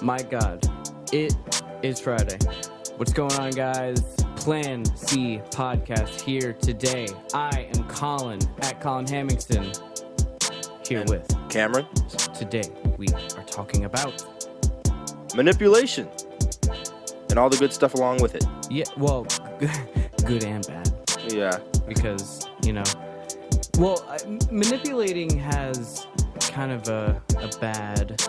My God, it is Friday. What's going on, guys? Plan C podcast here today. I am Colin at Colin Hamilton here And with Cameron. Today we are talking about Manipulation. And all the good stuff along with it. yeah, well, good and bad Yeah. because manipulating has kind of a bad.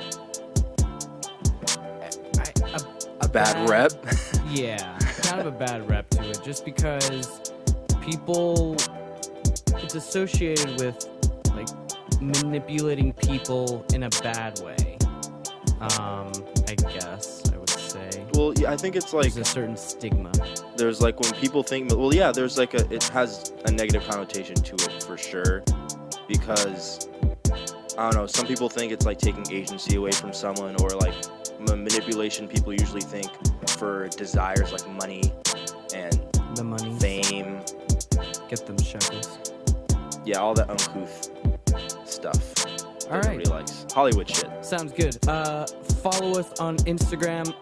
A bad rep. Yeah, kind of a bad rep to it, just because it's associated with, like, manipulating people in a bad way. I guess I would say. Well, yeah, I think it's like, There's a certain stigma. there's like when people think, well, yeah, there's like it has a negative connotation to it for sure. Because, I don't know, some people think it's like taking agency away from someone, or like manipulation people usually think for desires like money and The money. fame. Get them shekels. Yeah, all that uncouth stuff. All that right. Nobody likes. Hollywood shit. Sounds good. Follow us on Instagram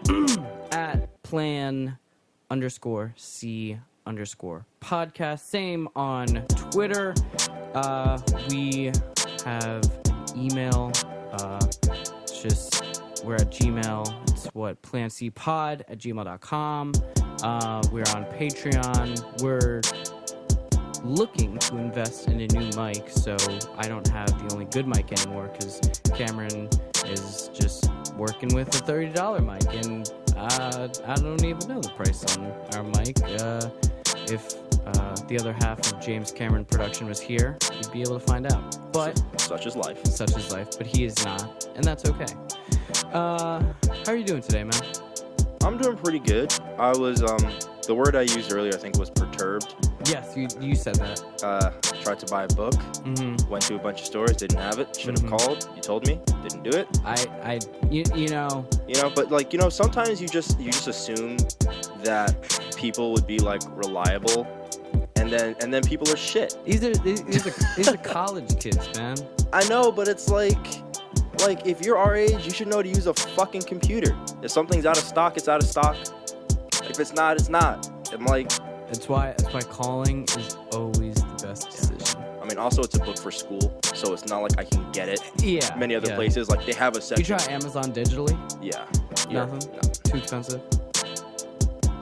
at plan_C_podcast. Same on Twitter. We have an email. We're at Gmail. It's plancpod@gmail.com. We're on Patreon. We're looking to invest in a new mic, so I don't have the only good mic anymore because Cameron is just working with a $30 mic, and I don't even know the price on our mic. If the other half of James Cameron Production was here, you'd be able to find out. But Such is life. such is life. But he is not, and that's okay. How are you doing today, man? I'm doing pretty good. I was, the word I used earlier, I think, was perturbed. Yes, you said that. Tried to buy a book, went to a bunch of stores, didn't have it, should have called, you told me, didn't do it. You know. But like, sometimes you just assume that people would be like reliable, and then people are shit. These are college kids, man. I know, but it's like if you're our age, you should know to use a fucking computer. If something's out of stock, it's out of stock. If it's not, it's not. I'm like, That's why calling is always the best decision. I mean, also it's a book for school, so it's not like I can get it. Yeah. Many other places, like they have a You section. try Amazon digitally? Yeah. Nothing? No, Too expensive?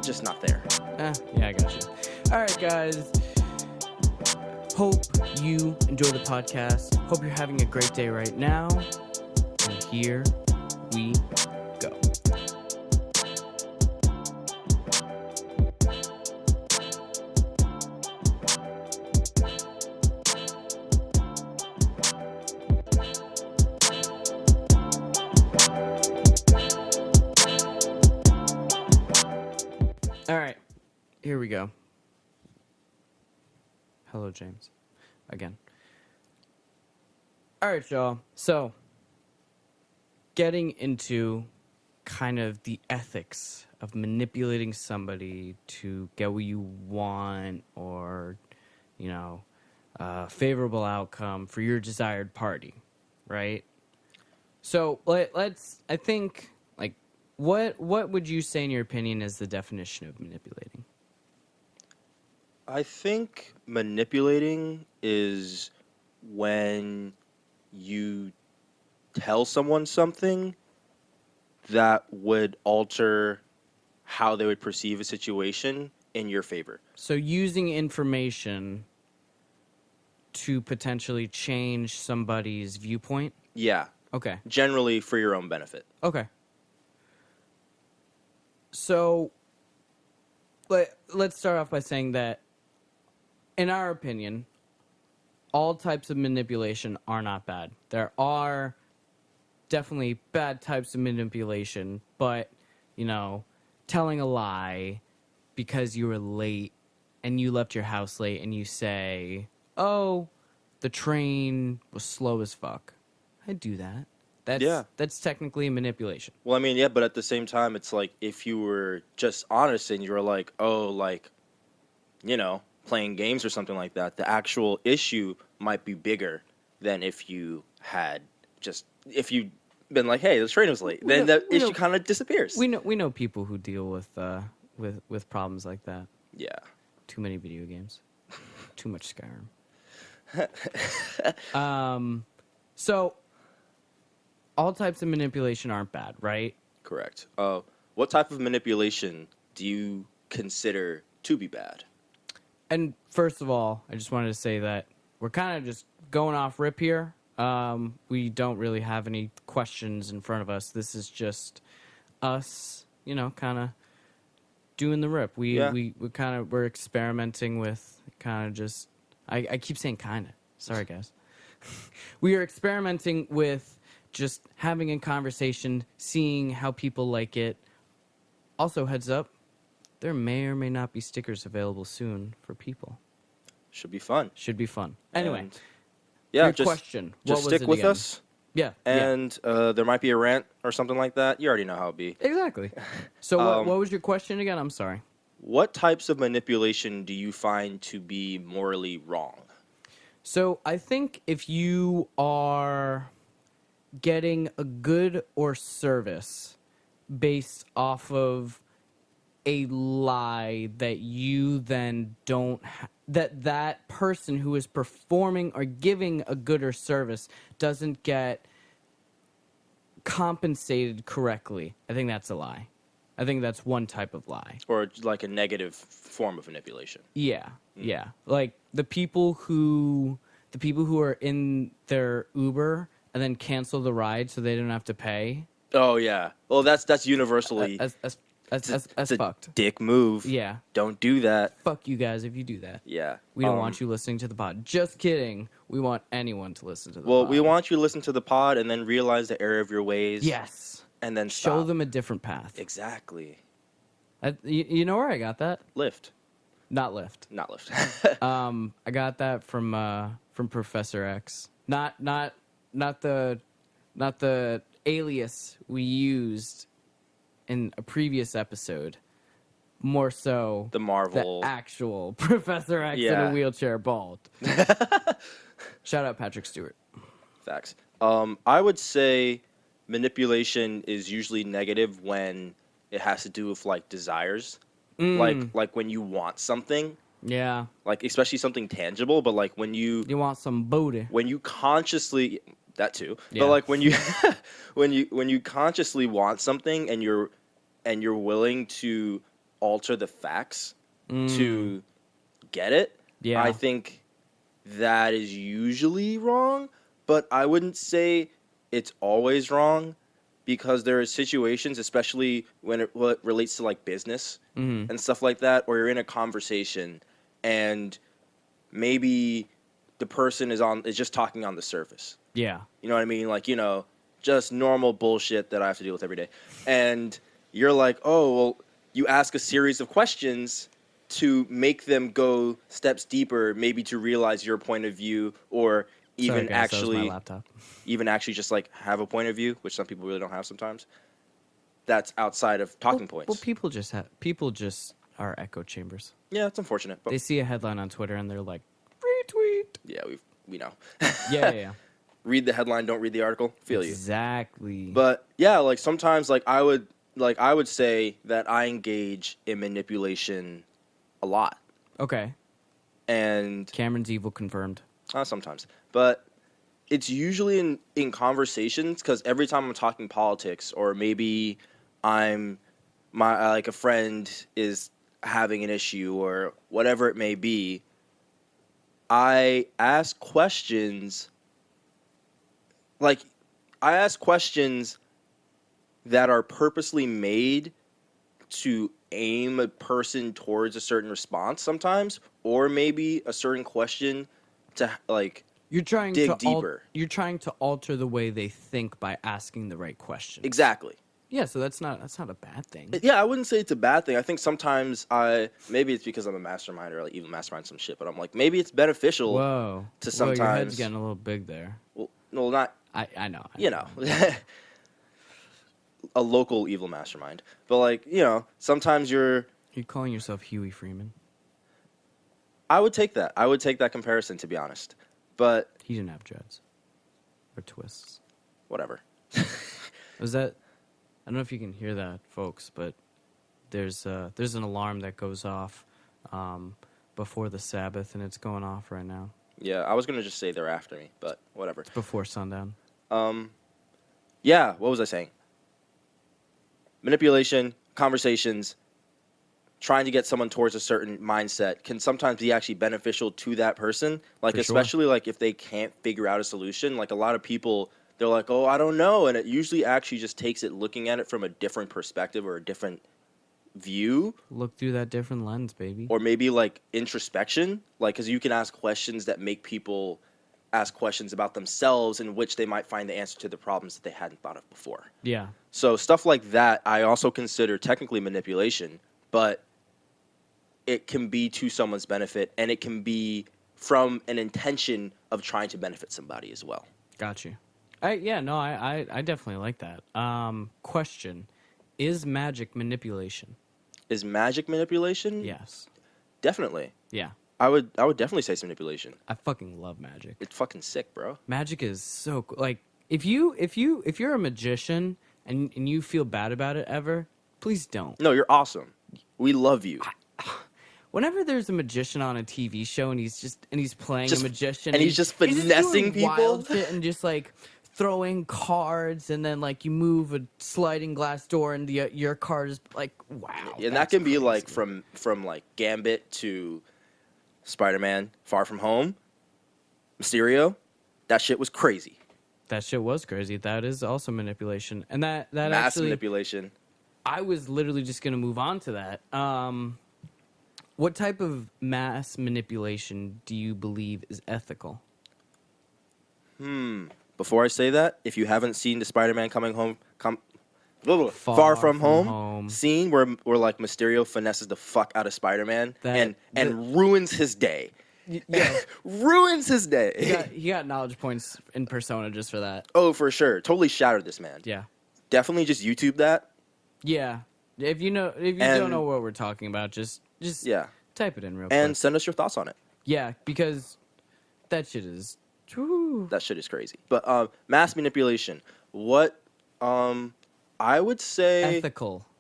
just not there. Yeah, I got you. All right, guys. Hope you enjoy the podcast. Hope you're having a great day right now. And here we go. All right, here we go. Hello, James. Again. All right, y'all. So, getting into kind of the ethics of manipulating somebody to get what you want, or, favorable outcome for your desired party, right? So, let's, I think, like, what would you say, in your opinion, is the definition of manipulating? I think manipulating is when you tell someone something that would alter how they would perceive a situation in your favor. So using information to potentially change somebody's viewpoint? Yeah, Okay. generally for your own benefit. Okay. So, let's start off by saying that, in our opinion, all types of manipulation are not bad. There are definitely bad types of manipulation, but, telling a lie because you were late and you left your house late and you say, oh, the train was slow as fuck. I'd do that. That's technically a manipulation. Well, I mean, yeah, but at the same time, it's like if you were just honest and you were like, oh, like, playing games or something like that, the actual issue might be bigger than if you been like, hey, the train was late, then that issue kind of disappears. We know people who deal with problems like that. Yeah. Too many video games. Too much Skyrim. So all types of manipulation aren't bad, right? Correct. What type of manipulation do you consider to be bad? And first of all, I just wanted to say that we're kind of just going off rip here. We don't really have any questions in front of us. This is just us, kind of doing the rip. We're experimenting with kind of just. I keep saying kind of. Sorry, guys. We are experimenting with just having a conversation, seeing how people like it. Also, heads up, there may or may not be stickers available soon for people. Should be fun. Anyway, And, yeah, your just question. just What was stick it with again? us. Yeah. And there might be a rant or something like that. You already know how it be. Exactly. So what was your question again? I'm sorry. What types of manipulation do you find to be morally wrong? So I think if you are getting a good or service based off of a lie that you then don't that person who is performing or giving a good or service doesn't get compensated correctly, I think that's a lie. I think that's one type of lie. Or like a negative form of manipulation? Yeah. Like the people who are in their Uber and then cancel the ride so they don't have to pay. Oh yeah. Well, that's universally That's it's a fucked. dick move. Yeah. Don't do that. Fuck you guys if you do that. Yeah. We don't want you listening to the pod. Just kidding. We want anyone to listen to the pod. Well, we want you to listen to the pod and then realize the error of your ways. Yes. And then show stop. them a different path. Exactly. You know where I got that? Lyft. Not Lyft. Not Lyft. I got that from Professor X. Not the alias we used in a previous episode. More so the Marvel. the actual Professor X in a wheelchair, bald. Shout out Patrick Stewart. Facts. I would say manipulation is usually negative when it has to do with like desires, like when you want something. Yeah. Like especially something tangible, but like when you want some booty. When you consciously that too, yeah. But like when you when you consciously want something and you're willing to alter the facts to get it, yeah. I think that is usually wrong, but I wouldn't say it's always wrong because there are situations, especially when it relates to like business and stuff like that, or you're in a conversation and maybe the person is just talking on the surface. Yeah. You know what I mean? Like, just normal bullshit that I have to deal with every day. And you're like, oh, well, you ask a series of questions to make them go steps deeper, maybe to realize your point of view, or even Sorry, guys, that was my actually laptop. even actually just like have a point of view, which some people really don't have sometimes. That's outside of talking points. Well, people just are echo chambers. Yeah, it's unfortunate. But they see a headline on Twitter and they're like, retweet. Yeah, we know. Yeah. Read the headline, don't read the article. Feel exactly. You. But yeah, like sometimes like I would say that I engage in manipulation a lot. Okay. And Cameron's evil confirmed. Sometimes. But it's usually in conversations, because every time I'm talking politics, or maybe a friend is having an issue or whatever it may be, I ask questions. Like, I ask questions that are purposely made to aim a person towards a certain response sometimes, or maybe a certain question to like dig deeper. You're trying to alter the way they think by asking the right question. Exactly. Yeah, so that's not a bad thing. Yeah, I wouldn't say it's a bad thing. I think sometimes maybe it's because I'm a mastermind or like even mastermind some shit, but I'm like, maybe it's beneficial to sometimes. Whoa, your head's getting a little big there. Well, no, not. I know. A local evil mastermind. But like, sometimes you're calling yourself Huey Freeman. I would take that. I would take that comparison, to be honest. But he didn't have dreads or twists. Whatever. Was that? I don't know if you can hear that, folks, but there's an alarm that goes off before the Sabbath, and it's going off right now. Yeah, I was gonna just say they're after me, but whatever. It's before sundown. Yeah, what was I saying? Manipulation, conversations, trying to get someone towards a certain mindset can sometimes be actually beneficial to that person. Like, For sure. especially like if they can't figure out a solution. Like a lot of people, they're like, "Oh, I don't know," and it usually actually just takes it looking at it from a different perspective or a different view, Look through that different lens, baby. or maybe like introspection. Like, because you can ask questions that make people ask questions about themselves, in which they might find the answer to the problems that they hadn't thought of before. Yeah. So stuff like that, I also consider technically manipulation, but it can be to someone's benefit, and it can be from an intention of trying to benefit somebody as well. Got you. I definitely like that. Question: is magic manipulation? Is magic manipulation? Yes. Definitely. Yeah. I would definitely say it's manipulation. I fucking love magic. It's fucking sick, bro. Magic is so cool. Like if you're a magician and you feel bad about it ever, please don't. No, you're awesome. We love you. Whenever there's a magician on a TV show and he's playing Just- a magician and he's just finessing doing wild people. shit and just like throwing cards, and then like you move a sliding glass door and your card is like, wow. And that that's can be like crazy. from like Gambit to Spider-Man, Far From Home, Mysterio. That shit was crazy. That shit was crazy. That is also manipulation, and that Mass actually manipulation. I was literally just gonna move on to that. What type of mass manipulation do you believe is ethical? Before I say that, if you haven't seen the Spider-Man Far From Home scene where like Mysterio finesses the fuck out of Spider-Man and ruins his day. Yeah, Ruins his day. he got knowledge points in Persona just for that. Oh, for sure. Totally shattered this man. Yeah, Definitely just YouTube that. yeah. If you don't know what we're talking about, just Yeah. type it in real And quick. send us your thoughts on it. Yeah, because that shit is. Whew. That shit is crazy. But mass manipulation. What I would say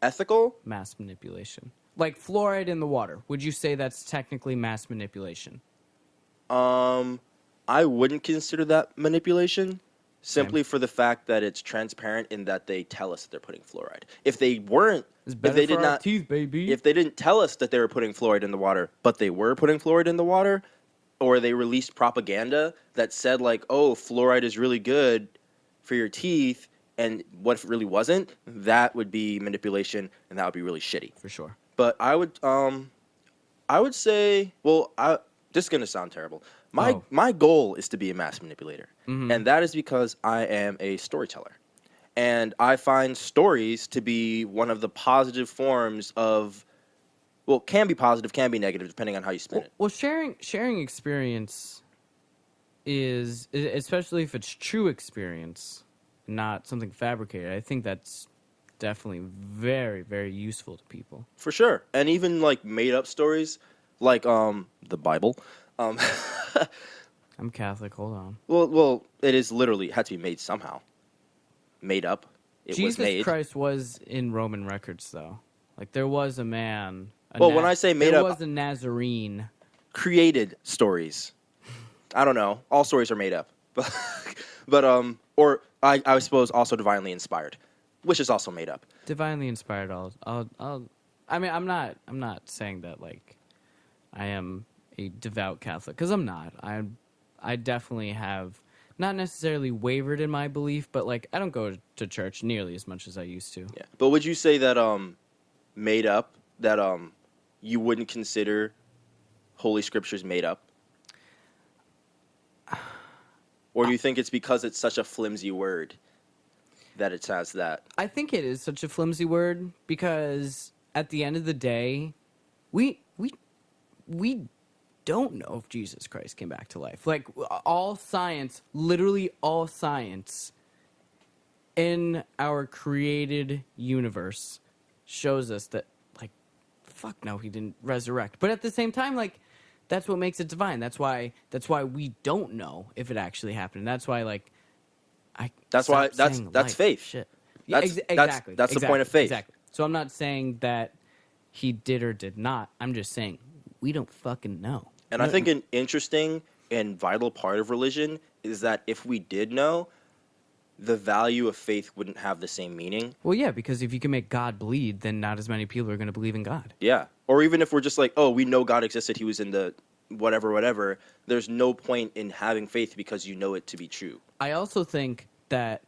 ethical? Mass manipulation, like fluoride in the water. Would you say that's technically mass manipulation? I wouldn't consider that manipulation, simply for the fact that it's transparent in that they tell us that they're putting fluoride. If they weren't, It's if better they for did our not, teeth, baby. if they didn't tell us that they were putting fluoride in the water, but they were putting fluoride in the water, or they released propaganda that said like, "Oh, fluoride is really good for your teeth," and what if it really wasn't, that would be manipulation, and that would be really shitty. For sure. But I would say, well, this is gonna sound terrible. My goal is to be a mass manipulator, and that is because I am a storyteller, and I find stories to be one of the positive forms of, well, can be positive, can be negative, depending on how you spin it. Well, sharing experience is, especially if it's true experience, not something fabricated. I think that's definitely very, very useful to people. For sure, and even like made up stories, like the Bible. I'm Catholic. Hold on. Well, it is literally had to be made somehow. Made up. It was Jesus made. Christ was in Roman records, though. Like there was a man. Well, when I say made there up, was a Nazarene. created stories. I don't know. All stories are made up, but or I suppose also divinely inspired, which is also made up. Divinely inspired. I mean, I'm not saying that like I am a devout Catholic, because I'm not. I definitely have not necessarily wavered in my belief, but like I don't go to church nearly as much as I used to. Yeah. But would you say that made up, that you wouldn't consider Holy Scriptures made up? Or do you think it's because it's such a flimsy word that it has that? I think it is such a flimsy word because at the end of the day, we don't know if Jesus Christ came back to life. Like all science, literally all science in our created universe shows us that like fuck no, he didn't resurrect. But at the same time, like that's what makes it divine. That's why we don't know if it actually happened. That's why like That's why stop saying that's life. faith. Shit. Yeah, exactly. That's the point of faith. Exactly. So I'm not saying that he did or did not. I'm just saying we don't fucking know. And I think an interesting and vital part of religion is that if we did know, the value of faith wouldn't have the same meaning. Well, yeah, because if you can make God bleed, then not as many people are going to believe in God. Yeah. Or even if we're just like, oh, we know God existed, he was in the whatever, there's no point in having faith because you know it to be true. I also think that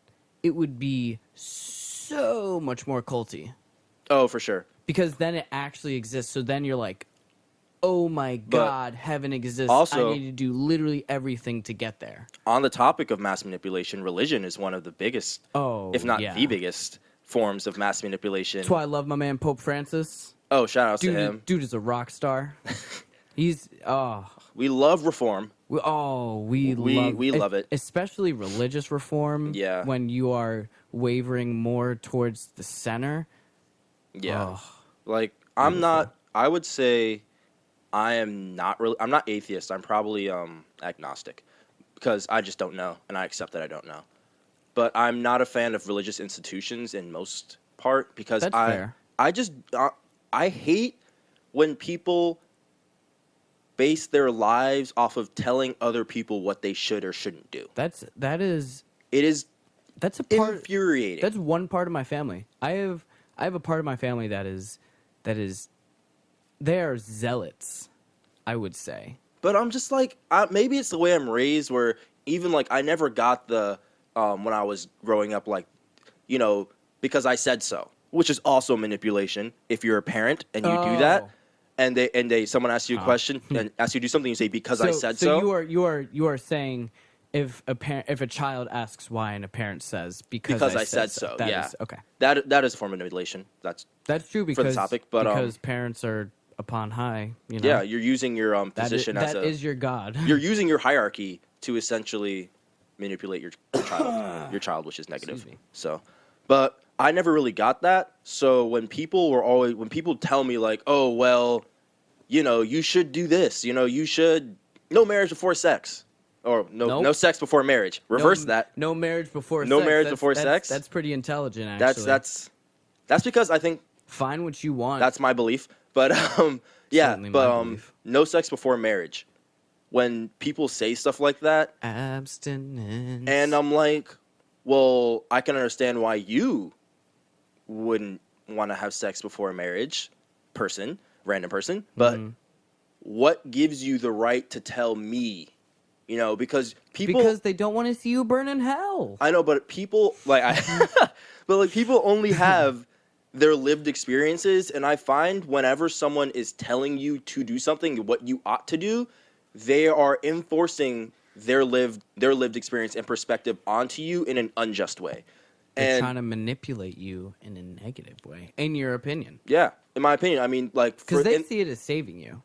it would be so much more culty Oh, for sure. because then it actually exists. So then you're like, oh my God, heaven exists. also- I need to do literally everything to get there. On the topic of mass manipulation, religion is one of the biggest, if not yeah. the biggest, forms of mass manipulation. That's why I love my man Pope Francis. Oh, shout outs to him. Dude is a rock star. He's We love reform. we love it. especially religious reform. Yeah. When you are wavering more towards the center. Yeah. Oh, Like, I would say I'm not atheist. I'm probably agnostic because I just don't know, and I accept that I don't know. But I'm not a fan of religious institutions in most part because That's fair. I hate when people base their lives off of telling other people what they should or shouldn't do. that is It is that's a part. infuriating. That's one part of my family. I have a part of my family that is they are zealots, I would say. But I'm just like, maybe it's the way I'm raised where even like I never got the, when I was growing up, like, you know, because I said so, which is also manipulation. If you're a parent and you do that Oh. and someone asks you a question and asks you to do something, you say, because I said so. You are saying if a child asks why and a parent says because I said so. That yeah. is- okay. That is a form of manipulation. That's That's true because topic, but, because parents are upon high, you know. yeah, you're using your position that is your God. you're using your hierarchy to essentially manipulate your child, which is negative. Excuse me. So, but I never really got that. So when people tell me like, oh well, you know, you should do this, you know, you should no marriage before sex, or Nope. no sex before marriage. Reverse that. No marriage before No sex. marriage before sex? That's pretty intelligent, actually. That's because I think Find what you want. that's my belief. But yeah, Certainly my but belief. no sex before marriage. When people say stuff like that, abstinence. and I'm like, well, I can understand why you wouldn't want to have sex before marriage, random person, but what gives you the right to tell me? You know, because they don't want to see you burn in hell. I know, but people but like people only have their lived experiences, and I find whenever someone is telling you to do something, what you ought to do, they are enforcing their lived experience and perspective onto you in an unjust way. They're And trying to manipulate you in a negative way, in your opinion, yeah, in my opinion, I mean, like, because they see it as saving you.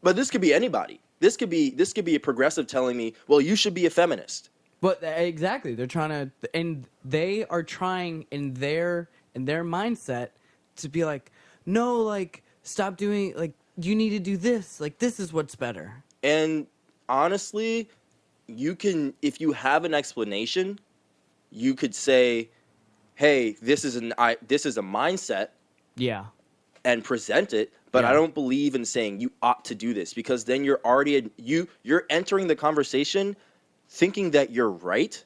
but this could be anybody. This could be a progressive telling me, well, you should be a feminist. But exactly, they're trying to, and they are trying in their mindset to be like, no, like stop doing, like you need to do this, like this is what's better. And honestly, you can, if you have an explanation, you could say, hey, this is a mindset, Yeah, and present it. But I Yeah. don't believe in saying you ought to do this, because then you're already you're entering the conversation thinking that you're right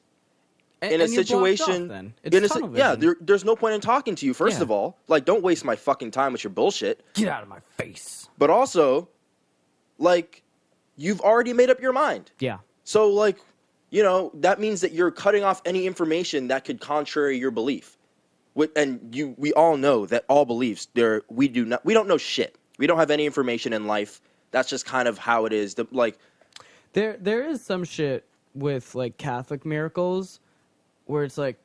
in a and you're blocked situation. off then. It's tunnel yeah, vision. there's no point in talking to you. First Yeah. of all, like, don't waste my fucking time with your bullshit. Get out of my face. But also, like, you've already made up your mind. Yeah, So, like, you know, that means that you're cutting off any information that could contrary your belief. We all know that all beliefs, we don't know shit. We don't have any information in life. That's just kind of how it is. there is some shit with like Catholic miracles where it's like,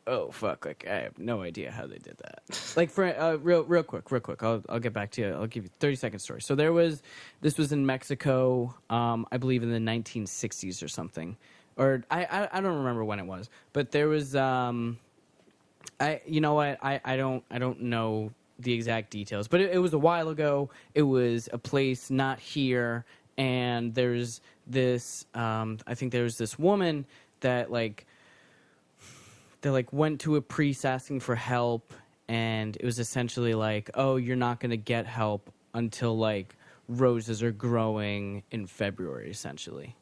oh fuck, like I have no idea how they did that. Like for real quick, I'll get back to you. I'll give you 30-second story. So this was in Mexico, I believe in the 1960s or something, or I don't remember when it was, but there was you know what, I don't know the exact details, but it was a while ago. It was a place not here, and there's this I think there's this woman that like they like went to a priest asking for help, and it was essentially like, oh, you're not going to get help until like roses are growing in February, essentially.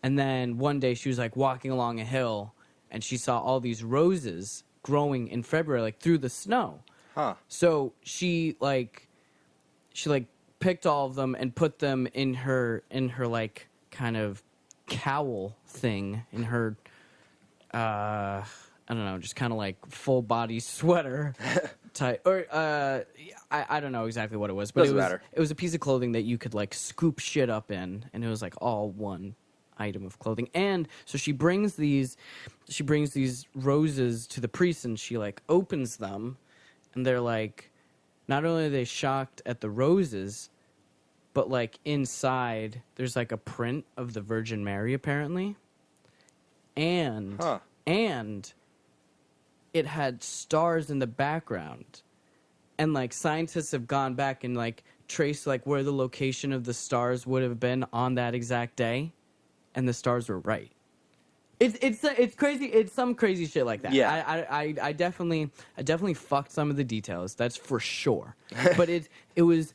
And then one day she was like walking along a hill, and she saw all these roses growing in February, like through the snow. Huh. So she picked all of them and put them in her like kind of cowl thing in her I don't know, just kind of like full body sweater type, or I don't know exactly what it was, but Doesn't matter. it was a piece of clothing that you could like scoop shit up in, and it was like all one item of clothing. And so she brings these roses to the priest, and she like opens them, and they're like, not only are they shocked at the roses, but like inside there's like a print of the Virgin Mary apparently. And Huh. and it had stars in the background. And like scientists have gone back and like traced like where the location of the stars would have been on that exact day, and the stars were right. It's crazy. It's some crazy shit like that. Yeah. I definitely fucked some of the details. That's for sure. But it was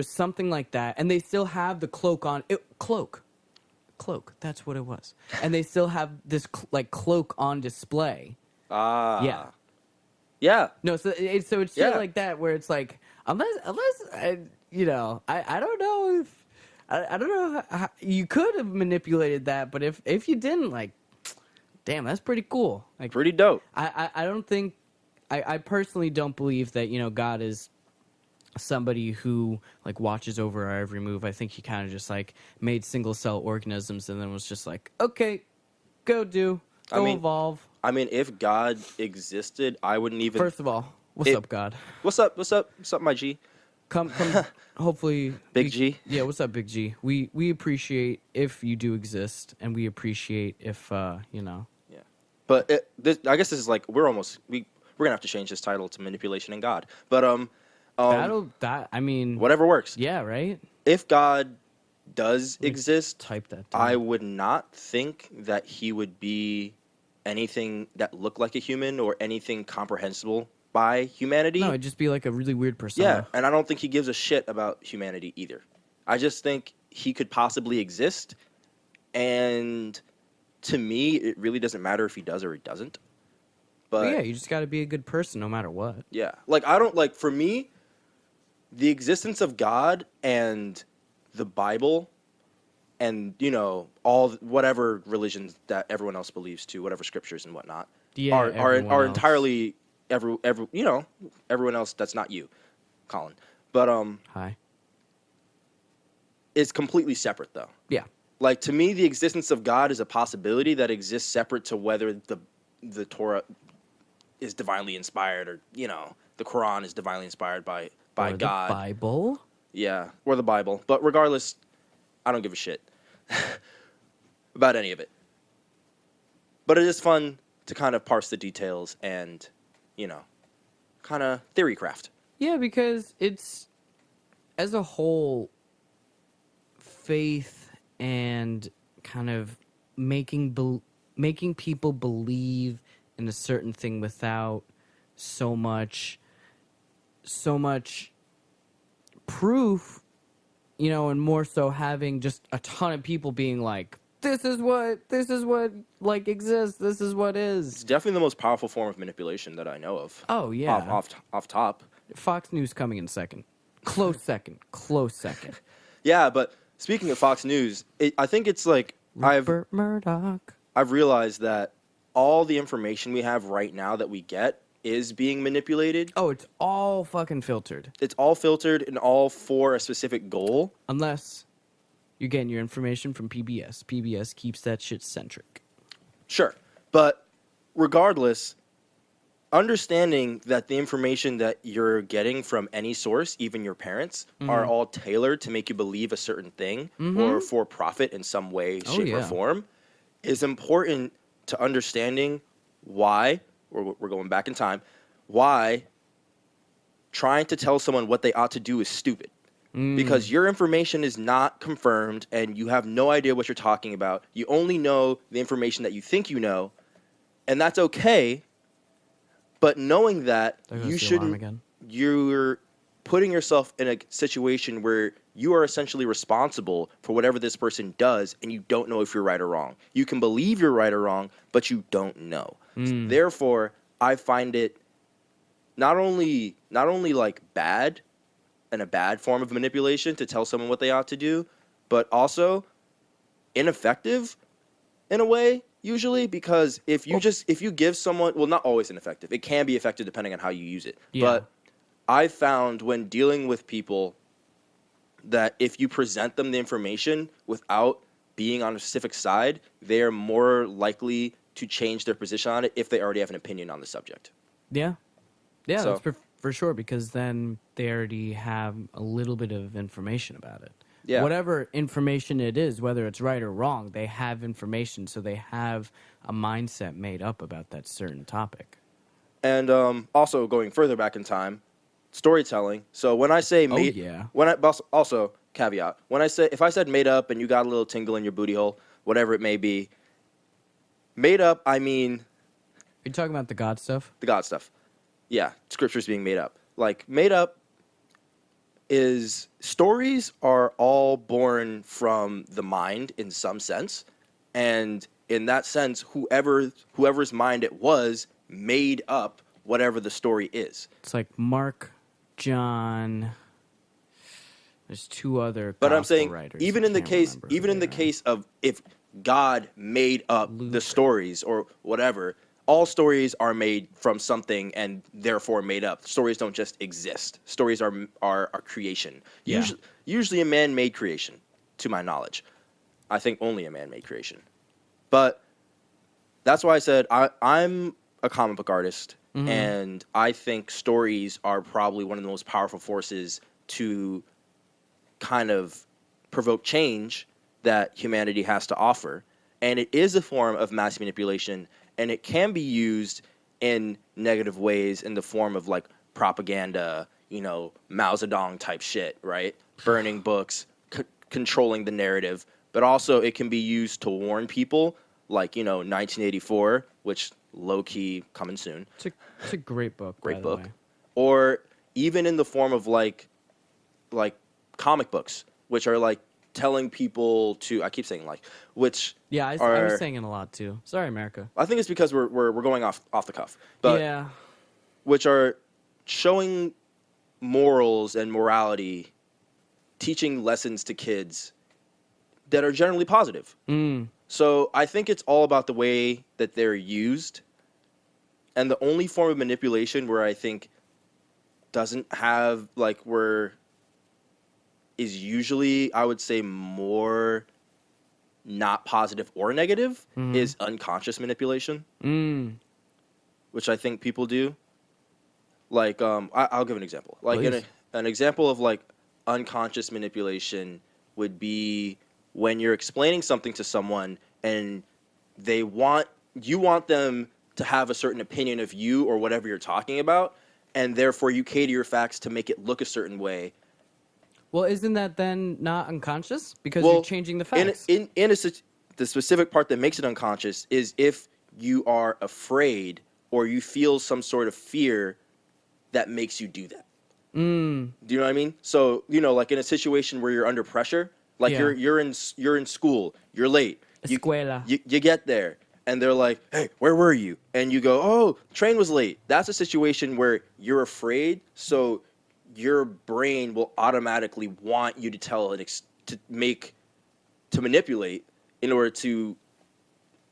something like that, and they still have the cloak on. Cloak. That's what it was. And they still have this like cloak on display. Ah. Yeah. Yeah. No, so it's shit Yeah. like that where it's like unless I don't know if I don't know how, you could have manipulated that, but if you didn't, like, damn, that's pretty cool. Like, Pretty dope. I don't think I personally don't believe that God is somebody who like watches over our every move. I think he kind of just like made single cell organisms and then was just like, okay, go evolve. I mean, if God existed, I wouldn't even. First of all, what's up, God? What's up? What's up? What's up, my G? Come. Hopefully, Big G. Yeah, what's up, Big G? We appreciate if you do exist, and we appreciate if Yeah. But I guess this is like we're gonna have to change this title to manipulation and God. But I mean, whatever works. Yeah, right. If God does exist, Type that down. I would not think that he would be anything that looked like a human or anything comprehensible by humanity. No, it'd just be like a really weird persona. Yeah, and I don't think he gives a shit about humanity either. I just think he could possibly exist, and to me, it really doesn't matter if he does or he doesn't. But yeah, you just got to be a good person no matter what. yeah, like I don't like for me, the existence of God and the Bible, and all whatever religions that everyone else believes to, whatever scriptures and whatnot, Yeah, are everyone else. entirely everyone else that's not you, Colin. But Hi. it's completely separate though. Yeah. Like to me, the existence of God is a possibility that exists separate to whether the Torah is divinely inspired or the Quran is divinely inspired by Or God. The Bible. Yeah, or the Bible. But regardless, I don't give a shit about any of it. But it is fun to kind of parse the details and, kind of theory craft. Yeah, because it's, as a whole, faith and kind of making people believe in a certain thing without so much proof, and more so having just a ton of people being like, this is what like exists, this is what is. It's definitely the most powerful form of manipulation that I know of. Oh yeah. Off top. Fox News coming in second. Close second. Yeah, but speaking of Fox News, I think it's like Rupert Murdoch. I've realized that all the information we have right now that we get is being manipulated. Oh, it's all fucking filtered. It's all filtered and all for a specific goal. Unless you're getting your information from PBS. PBS keeps that shit centric. Sure. But regardless, understanding that the information that you're getting from any source, even your parents, are all tailored to make you believe a certain thing or for profit in some way, shape, or form, is important to understanding why, we're going back in time, why trying to tell someone what they ought to do is stupid. Because your information is not confirmed and you have no idea what you're talking about. You only know the information that you think you know, and that's okay But knowing that, There goes you the shouldn't. alarm again. You're putting yourself in a situation where you are essentially responsible for whatever this person does, and you don't know if you're right or wrong. You can believe you're right or wrong, but you don't know. Therefore, I find it not only like bad and a bad form of manipulation to tell someone what they ought to do, but also ineffective in a way usually, because if you give someone, well, not always ineffective. It can be effective depending on how you use it. Yeah. But I found when dealing with people that if you present them the information without being on a specific side, they are more likely to change their position on it if they already have an opinion on the subject. Yeah. Yeah, So- that's for sure, because then they already have a little bit of information about it. Yeah. Whatever information it is, whether it's right or wrong, they have information, so they have a mindset made up about that certain topic. And also going further back in time, storytelling. So when I say made, yeah. Also caveat, when I say, if I said made up and you got a little tingle in your booty hole, whatever it may be, made up, I mean You're talking about the God stuff? the God stuff. Yeah, scriptures being made up. Like, made up is, stories are all born from the mind in some sense. And in that sense, whoever's mind it was made up whatever the story is. It's like Mark, John. There's two other But I'm gospel saying, writers. even I in the can't case, remember who even in they the are. case of if God made up the Luke. stories or whatever, all stories are made from something and therefore made up. Stories don't just exist. Stories are creation. Yeah. Usually a man-made creation, to my knowledge. I think only a man-made creation. But that's why I said I'm a comic book artist, and I think stories are probably one of the most powerful forces to kind of provoke change that humanity has to offer. And it is a form of mass manipulation, and it can be used in negative ways in the form of like propaganda, Mao Zedong type shit, right? Burning books, controlling the narrative. But also it can be used to warn people, like, 1984, which low-key coming soon. It's a great book. by Great the book. way. Or even in the form of like comic books, which are like telling people to, I keep saying like, which Yeah, I are, was saying it a lot too. Sorry, America. I think it's because we're going off the cuff, but yeah. which are showing morals and morality, teaching lessons to kids that are generally positive. So I think it's all about the way that they're used. And the only form of manipulation where I think doesn't have, like, where is usually, I would say, more not positive or negative is unconscious manipulation, which I think people do. Like, I'll give an example. Like, Please. an example of, like, unconscious manipulation would be when you're explaining something to someone and you want them to have a certain opinion of you or whatever you're talking about, and therefore you cater your facts to make it look a certain way. Well, isn't that then not unconscious? Because you're changing the facts. The specific part that makes it unconscious is if you are afraid or you feel some sort of fear that makes you do that. Do you know what I mean? So, like in a situation where you're under pressure, like Yeah. you're in school, you're late. Escuela. You get there and they're like, "Hey, where were you?" And you go, "Oh, train was late." That's a situation where you're afraid, so your brain will automatically want you to tell it to manipulate in order to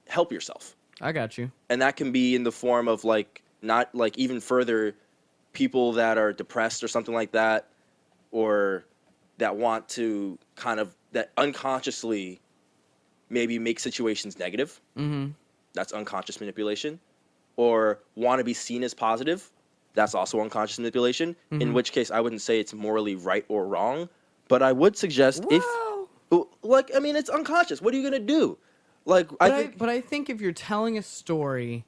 help yourself. I got you. And that can be in the form of like, not like even further, people that are depressed or something like that, or that want to that unconsciously maybe make situations negative. That's unconscious manipulation. Or want to be seen as positive. That's also unconscious manipulation. In which case, I wouldn't say it's morally right or wrong, but I would suggest it's unconscious. What are you gonna do? Like, But I think if you're telling a story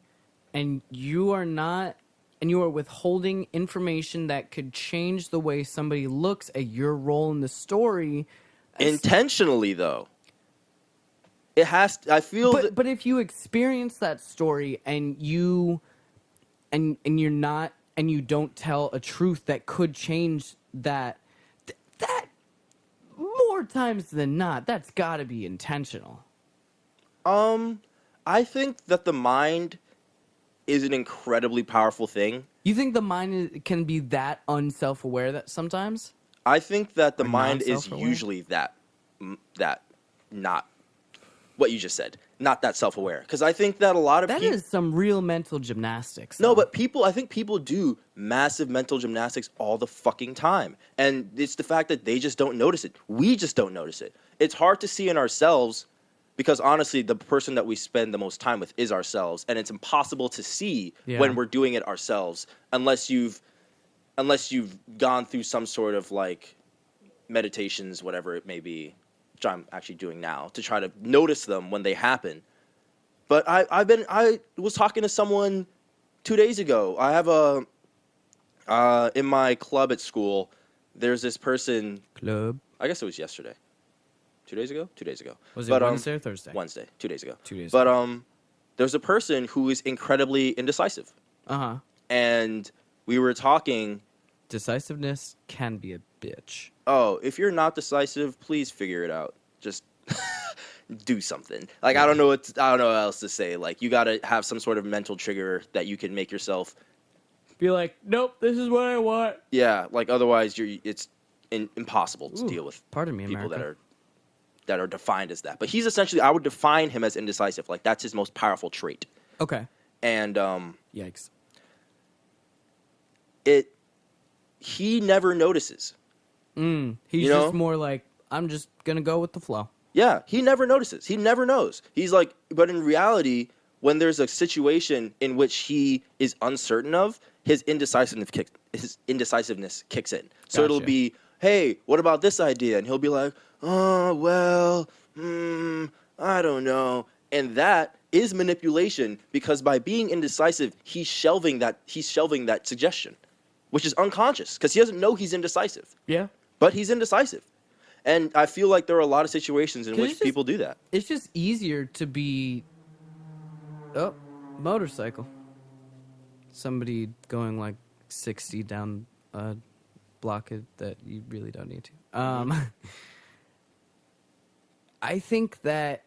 and you are withholding information that could change the way somebody looks at your role in the story, intentionally though, it has. I feel. but if you experience that story and you and you're not, and you don't tell a truth that could change that, that more times than not, that's got to be intentional. I think that the mind is an incredibly powerful thing. You think the mind can be that unself-aware that sometimes? I think that the Or mind is non-self-aware? usually that not what you just said, not that self-aware. Because I think that a lot of That people. is some real mental gymnastics. No, though. but I think people do massive mental gymnastics all the fucking time. And it's the fact that they just don't notice it. We just don't notice it. It's hard to see in ourselves because honestly, the person that we spend the most time with is ourselves. And it's impossible to see Yeah. when we're doing it ourselves unless you've gone through some sort of like meditations, whatever it may be, which I'm actually doing now, to try to notice them when they happen. But I was talking to someone 2 days ago. I have in my club at school, there's this person, Club. I guess it was yesterday. 2 days ago? 2 days ago. Was it But, Wednesday or Thursday? Wednesday, 2 days ago. 2 days But there's a person who is incredibly indecisive. Uh-huh. And we were talking, Decisiveness can be a bitch. oh, if you're not decisive, please figure it out. Just do something. Like I don't know what else to say. Like you got to have some sort of mental trigger that you can make yourself. Be like, nope, this is what I want. Yeah, like otherwise it's impossible to deal with Pardon me, people America. that are defined as that. But he's essentially, I would define him as indecisive. Like that's his most powerful trait. Okay. And Yikes. he never notices. He's You know? just more like, I'm just gonna go with the flow. Yeah, he never notices. He never knows. He's like, but in reality, when there's a situation in which he is uncertain of, his indecisiveness kicks in. So it'll Gotcha. be, hey, what about this idea? And he'll be like, oh, well, I don't know. And that is manipulation because by being indecisive, he's shelving that suggestion, which is unconscious because he doesn't know he's indecisive, Yeah. but he's indecisive. And I feel like there are a lot of situations in 'Cause which it's just- people do that. It's just easier to be. Oh, motorcycle. Somebody going like 60 down a block that you really don't need to. I think that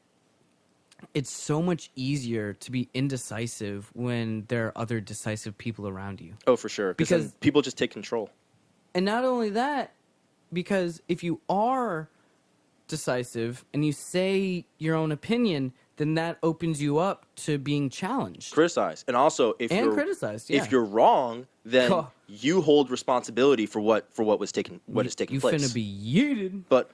it's so much easier to be indecisive when there are other decisive people around you. Oh, for sure. Because Because- people just take control. And not only that, because if you are decisive and you say your own opinion, then that opens you up to being challenged Criticize. And also, if and you're criticized. Yeah. if you're wrong, then Oh. you hold responsibility for what is taking you place. finna be yeeted. But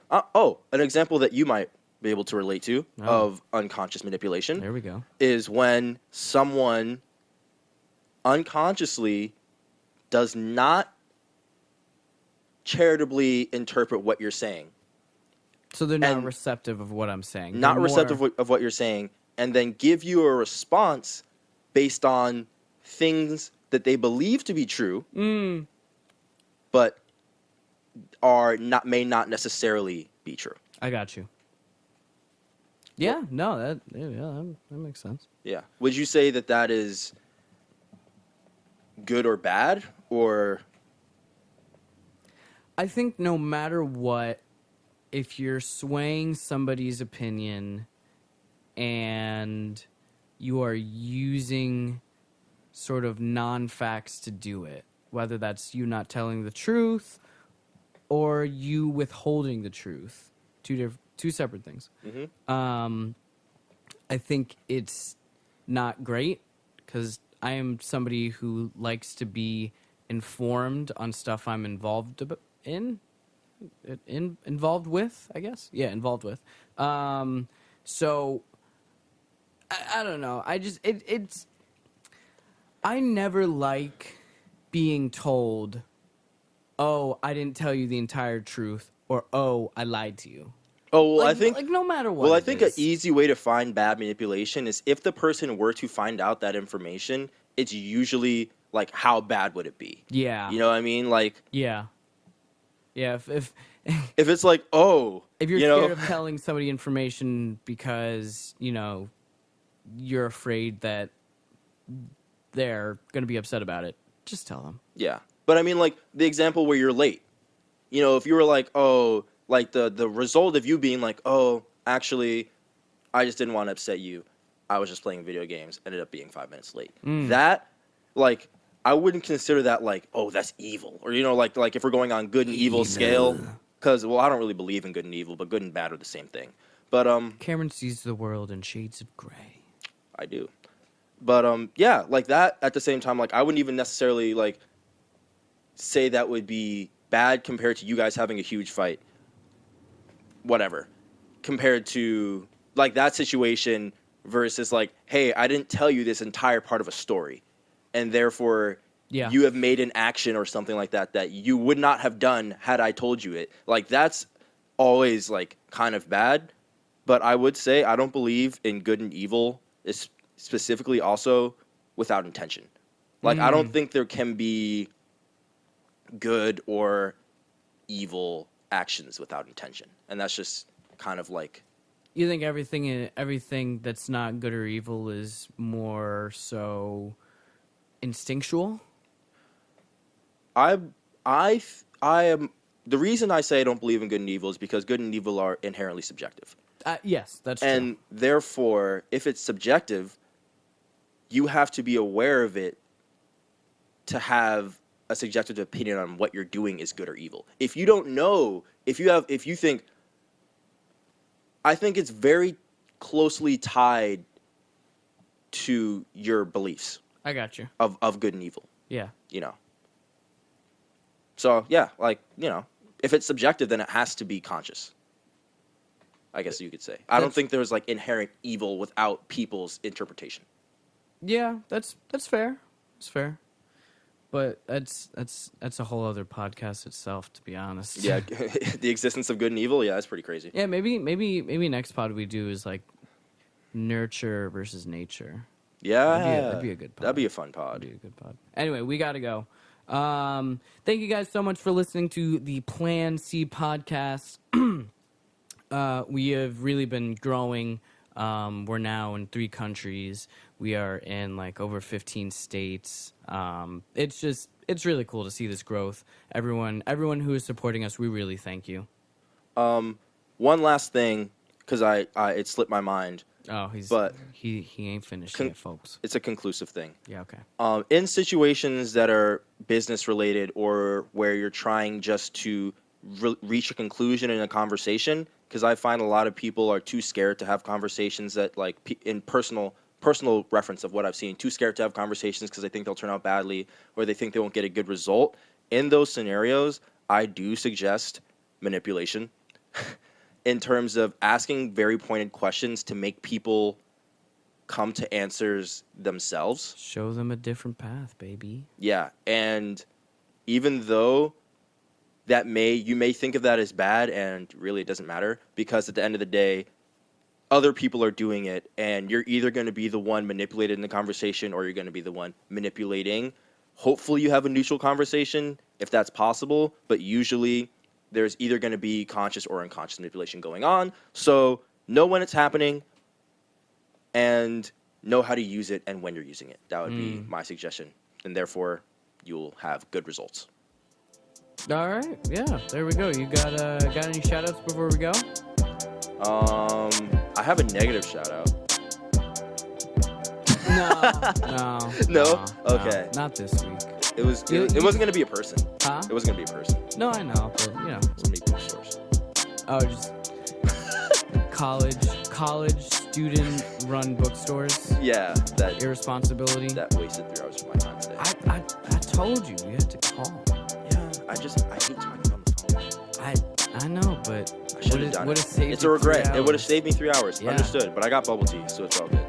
an example that you might be able to relate to of unconscious manipulation There we go. is when someone unconsciously does not charitably interpret what you're saying. So they're not And- receptive of what I'm saying. Not They're receptive more- of what you're saying, and then give you a response based on things that they believe to be true, but may not necessarily be true. I got you. Yeah, no, that makes sense. Yeah. Would you say that is good or bad, or I think no matter what, if you're swaying somebody's opinion and you are using sort of non-facts to do it, whether that's you not telling the truth or you withholding the truth, two separate things. I think it's not great because I am somebody who likes to be informed on stuff I'm involved involved with, I guess. Yeah, involved with. So I don't know. I just it's I never like being told, "Oh, I didn't tell you the entire truth," or "Oh, I lied to you." oh, well, Like, I think like no matter what. well, I it think an is. easy way to find bad manipulation is if the person were to find out that information, it's usually like how bad would it be? Yeah. You know what I mean? Like Yeah. Yeah. If if it's like, oh, if you're you scared know, of telling somebody information because you're afraid that they're going to be upset about it, just tell them. Yeah. But I mean, like, the example where you're late. You know, if you were like, oh, like the result of you being like, oh, actually, I just didn't want to upset you. I was just playing video games, ended up being 5 minutes late. That, like, I wouldn't consider that like, oh, that's evil. Or, you know, like if we're going on good and evil scale. Because, well, I don't really believe in good and evil, but good and bad are the same thing. But, Cameron sees the world in shades of gray. I do. But, yeah, like that at the same time, like, I wouldn't even necessarily, like, say that would be bad compared to you guys having a huge fight. Whatever. Compared to, like, that situation versus, like, hey, I didn't tell you this entire part of a story. And therefore, you have made an action or something like that that you would not have done had I told you it. Like, that's always, like, kind of bad. But I would say I don't believe in good and evil, specifically also without intention. Like, I don't think there can be good or evil actions without intention. And that's just kind of like... You think everything that's not good or evil is more so instinctual? I am... The reason I say I don't believe in good and evil is because good and evil are inherently subjective. Yes, that's true. And therefore, if it's subjective, you have to be aware of it to have a subjective opinion on what you're doing is good or evil. If you don't know, if you think, I think it's very closely tied to your beliefs. I got you. Of good and evil. Yeah. You know. So, yeah, like, you know, if it's subjective, then it has to be conscious. I guess you could say. I don't think there's, like, inherent evil without people's interpretation. Yeah, that's fair. It's fair. But that's a whole other podcast itself, to be honest. Yeah, the existence of good and evil, yeah, that's pretty crazy. Yeah, maybe next pod we do is, like, nurture versus nature. Yeah. That'd be a good pod. That'd be a fun pod. That'd be a good pod. Anyway, we got to go. Thank you guys so much for listening to the Plan C podcast. We have really been growing. We're now in 3 countries. We are in like over 15 states. It's really cool to see this growth. Everyone who is supporting us, we really thank you. One last thing, because it slipped my mind. Oh, he ain't finished yet, folks. It's a conclusive thing. Yeah, okay. In situations that are business related or where you're trying just to reach a conclusion in a conversation, because I find a lot of people are too scared to have conversations that, like, in personal reference of what I've seen, too scared to have conversations because they think they'll turn out badly or they think they won't get a good result. In those scenarios, I do suggest manipulation in terms of asking very pointed questions to make people come to answers themselves. Show them a different path, baby. Yeah, and even though you may think of that as bad, and really it doesn't matter, because at the end of the day, other people are doing it, and you're either going to be the one manipulated in the conversation or you're going to be the one manipulating. Hopefully you have a neutral conversation if that's possible, but usually there's either going to be conscious or unconscious manipulation going on. So know when it's happening and know how to use it and when you're using it. That would be my suggestion, and therefore you'll have good results. All right, yeah, there we go. You got any shout-outs before we go? I have a negative shout-out. No? Okay. Not this week. It wasn't going to be a person. Huh? It wasn't going to be a person. No, I know, but, you know. It was going to be bookstores. Oh, just college student-run bookstores? Yeah, that irresponsibility. That wasted 3 hours of my time today. I told you had to call. Yeah, I hate talking on the phone. I know, but I should have done it. Saved it's a regret. 3 hours. It would have saved me 3 hours. Yeah. Understood. But I got bubble tea, so it's all good.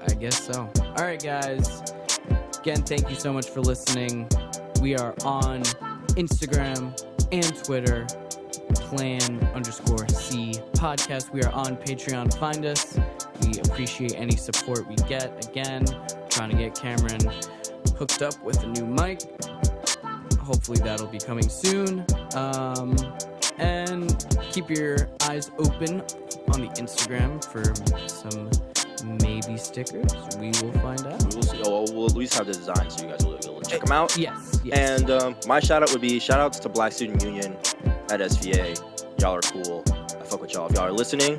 I guess so. All right, guys. Again, thank you so much for listening. We are on Instagram and Twitter, Plan_C podcast. We are on Patreon. Find us. We appreciate any support we get. Again, trying to get Cameron hooked up with a new mic. Hopefully that'll be coming soon. And keep your eyes open on the Instagram for some maybe stickers. We will find out. We will see. Oh, just have the design so you guys will be able to check them out. Yes. Yes. And my shout out would be shout outs to Black Student Union at SVA. Y'all are cool. I fuck with y'all. If y'all are listening,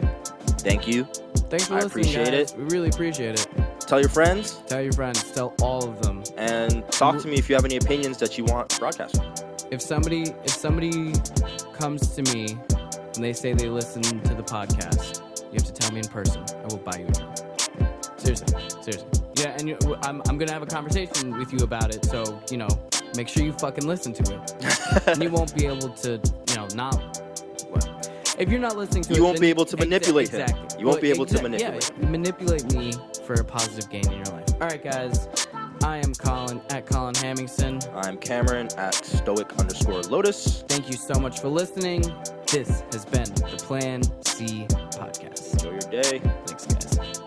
thank you. Thanks for I listening, appreciate guys. it. We really appreciate it. Tell your friends Tell your friends. Tell all of them. and talk to me if you have any opinions that you want broadcast. If somebody comes to me and they say they listen to the podcast, you have to tell me in person. I will buy you a drink. Seriously. Yeah, and I'm gonna have a conversation with you about it. So make sure you fucking listen to it. And you won't be able to not. If you're not listening to it, You won't then be able to manipulate him. Exactly. You won't be able to manipulate. Yeah, manipulate me for a positive gain in your life. All right, guys. I am Colin at Colin Hamingson. I'm Cameron at stoic_lotus. Thank you so much for listening. This has been the Plan C podcast. Enjoy your day. Thanks, guys.